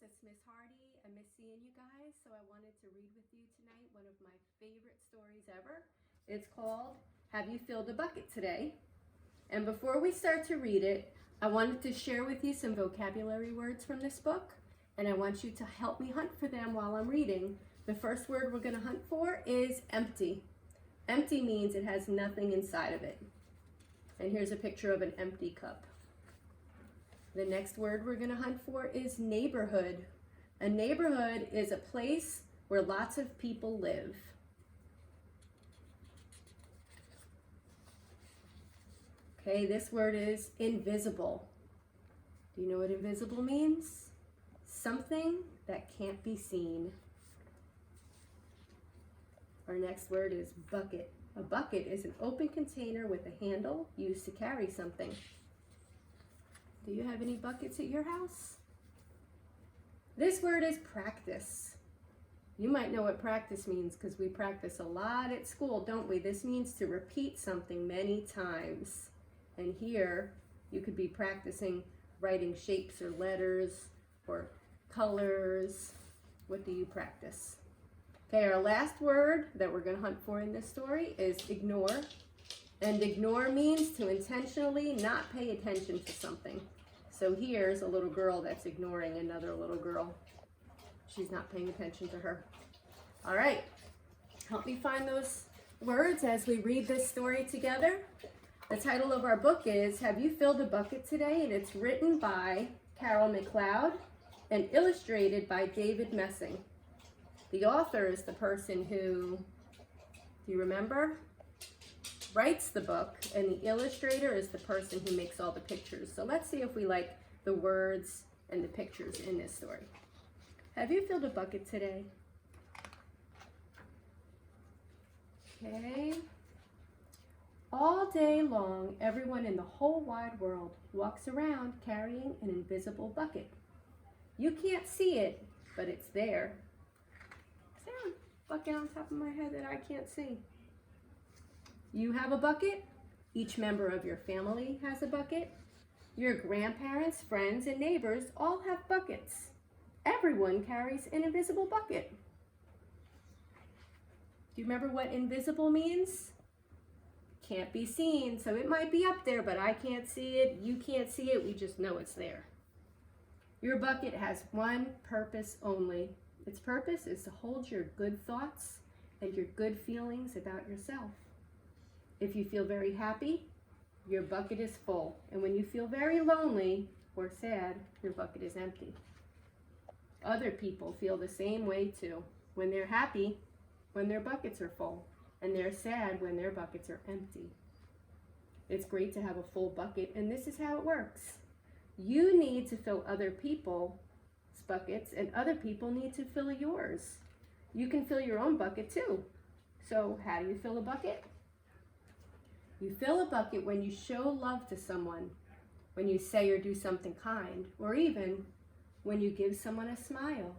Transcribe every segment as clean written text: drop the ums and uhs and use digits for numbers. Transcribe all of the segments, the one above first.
It's Miss Hardy. I miss seeing you guys, so I wanted to read with you tonight one of my favorite stories ever. It's called Have You Filled a Bucket Today? And before we start to read it, I wanted to share with you some vocabulary words from this book, and I want you to help me hunt for them while I'm reading. The first word we're going to hunt for is empty. Empty means it has nothing inside of it. And here's a picture of an empty cup. The next word we're going to hunt for is neighborhood. A neighborhood is a place where lots of people live. Okay, this word is invisible. Do you know what invisible means? Something that can't be seen. Our next word is bucket. A bucket is an open container with a handle used to carry something. Do you have any buckets at your house? This word is practice. You might know what practice means because we practice a lot at school, don't we? This means to repeat something many times. And here you could be practicing writing shapes or letters or colors. What do you practice? Okay, our last word that we're going to hunt for in this story is ignore. And ignore means to intentionally not pay attention to something. So here's a little girl that's ignoring another little girl. She's not paying attention to her. All right, help me find those words as we read this story together. The title of our book is Have You Filled a Bucket Today? And it's written by Carol McLeod and illustrated by David Messing. The author is the person who, do you remember? Writes the book, and the illustrator is the person who makes all the pictures. So let's see if we like the words and the pictures in this story. Have you filled a bucket today? Okay. All day long, everyone in the whole wide world walks around carrying an invisible bucket. You can't see it, but it's there. Is there a bucket on top of my head that I can't see? You have a bucket. Each member of your family has a bucket. Your grandparents, friends, and neighbors all have buckets. Everyone carries an invisible bucket. Do you remember what invisible means? Can't be seen, so it might be up there, but I can't see it. You can't see it. We just know it's there. Your bucket has one purpose only. Its purpose is to hold your good thoughts and your good feelings about yourself. If you feel very happy, your bucket is full. And when you feel very lonely or sad, your bucket is empty. Other people feel the same way too. When they're happy, when their buckets are full, and they're sad when their buckets are empty. It's great to have a full bucket, and this is how it works. You need to fill other people's buckets, and other people need to fill yours. You can fill your own bucket too. So how do you fill a bucket? You fill a bucket when you show love to someone, when you say or do something kind, or even when you give someone a smile.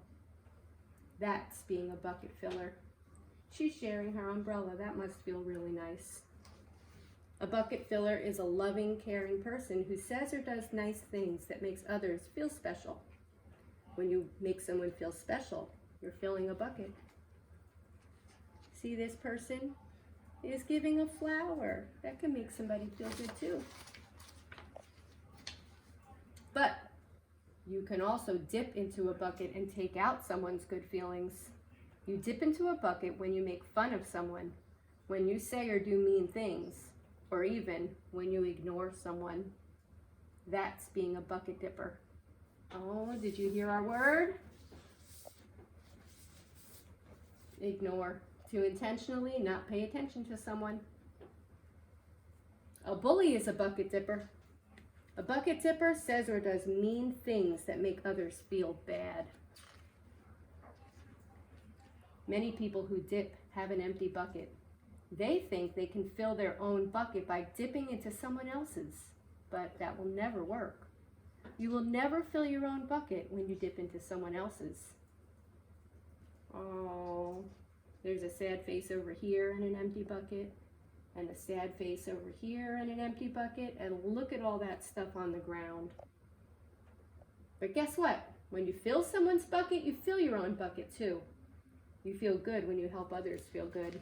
That's being a bucket filler. She's sharing her umbrella. That must feel really nice. A bucket filler is a loving, caring person who says or does nice things that makes others feel special. When you make someone feel special, you're filling a bucket. See, this person is giving a flower. That can make somebody feel good too. But you can also dip into a bucket and take out someone's good feelings. You dip into a bucket when you make fun of someone, when you say or do mean things, or even when you ignore someone. That's being a bucket dipper. Oh, did you hear our word? Ignore. To intentionally not pay attention to someone. A bully is a bucket dipper. A bucket dipper says or does mean things that make others feel bad. Many people who dip have an empty bucket. They think they can fill their own bucket by dipping into someone else's, but that will never work. You will never fill your own bucket when you dip into someone else's. Oh, there's a sad face over here in an empty bucket, and a sad face over here in an empty bucket, and look at all that stuff on the ground. But guess what? When you fill someone's bucket, you fill your own bucket too. You feel good when you help others feel good.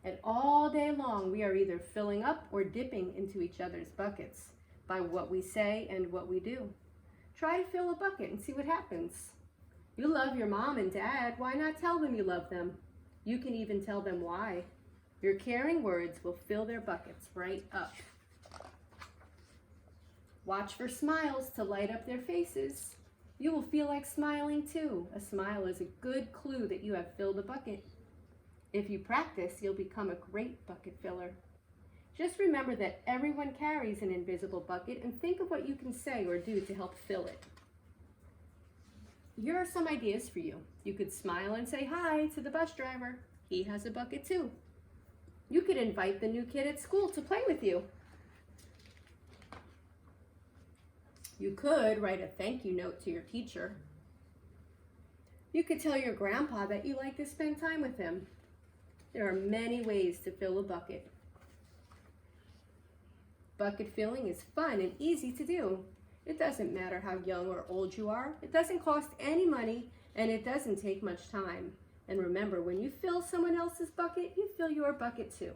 And all day long, we are either filling up or dipping into each other's buckets by what we say and what we do. Try to fill a bucket and see what happens. You love your mom and dad. Why not tell them you love them? You can even tell them why. Your caring words will fill their buckets right up. Watch for smiles to light up their faces. You will feel like smiling too. A smile is a good clue that you have filled a bucket. If you practice, you'll become a great bucket filler. Just remember that everyone carries an invisible bucket and think of what you can say or do to help fill it. Here are some ideas for you. You could smile and say hi to the bus driver. He has a bucket too. You could invite the new kid at school to play with you. You could write a thank you note to your teacher. You could tell your grandpa that you like to spend time with him. There are many ways to fill a bucket. Bucket filling is fun and easy to do. It doesn't matter how young or old you are. It doesn't cost any money and it doesn't take much time. And remember, when you fill someone else's bucket, you fill your bucket too.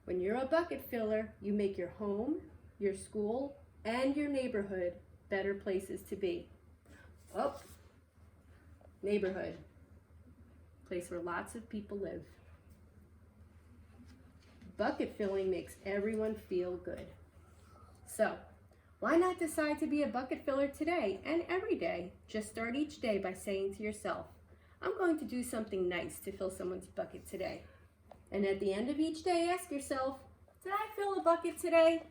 When you're a bucket filler, you make your home, your school, and your neighborhood better places to be. Oh, neighborhood, place where lots of people live. Bucket filling makes everyone feel good. So, why not decide to be a bucket filler today and every day? Just start each day by saying to yourself, I'm going to do something nice to fill someone's bucket today. And at the end of each day, ask yourself, did I fill a bucket today?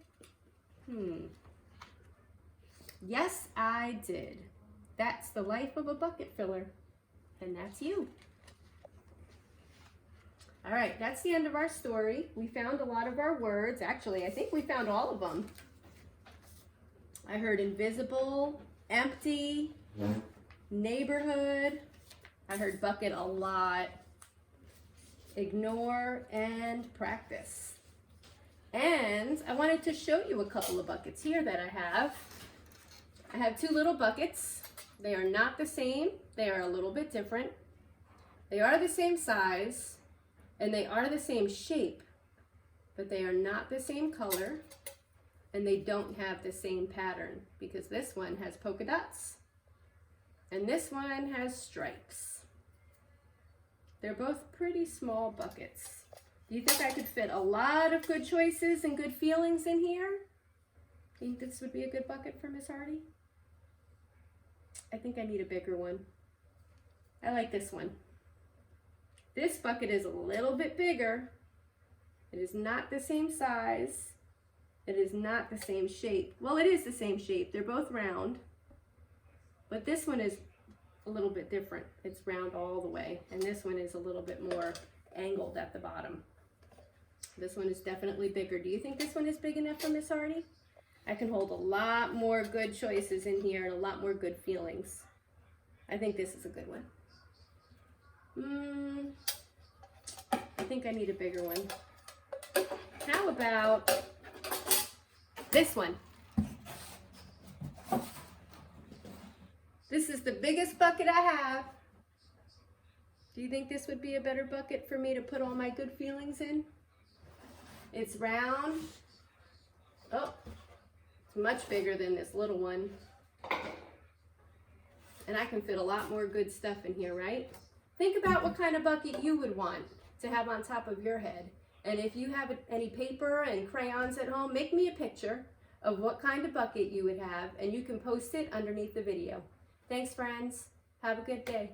Yes, I did. That's the life of a bucket filler. And that's you. All right, that's the end of our story. We found a lot of our words. Actually, I think we found all of them. I heard invisible, empty, neighborhood. I heard bucket a lot. Ignore and practice. And I wanted to show you a couple of buckets here that I have. I have two little buckets. They are not the same. They are a little bit different. They are the same size and they are the same shape, but they are not the same color and they don't have the same pattern because this one has polka dots and this one has stripes. They're both pretty small buckets. Do you think I could fit a lot of good choices and good feelings in here? Do you think this would be a good bucket for Miss Hardy? I think I need a bigger one. I like this one. This bucket is a little bit bigger. It is not the same size. It is not the same shape. Well, it is the same shape. They're both round. But this one is a little bit different. It's round all the way. And this one is a little bit more angled at the bottom. This one is definitely bigger. Do you think this one is big enough for Miss Hardy? I can hold a lot more good choices in here and a lot more good feelings. I think this is a good one. I think I need a bigger one. How about this one? This is the biggest bucket I have. Do you think this would be a better bucket for me to put all my good feelings in? It's round. Oh, it's much bigger than this little one. And I can fit a lot more good stuff in here, right? Think about what kind of bucket you would want to have on top of your head. And if you have any paper and crayons at home, make me a picture of what kind of bucket you would have and you can post it underneath the video. Thanks, friends. Have a good day.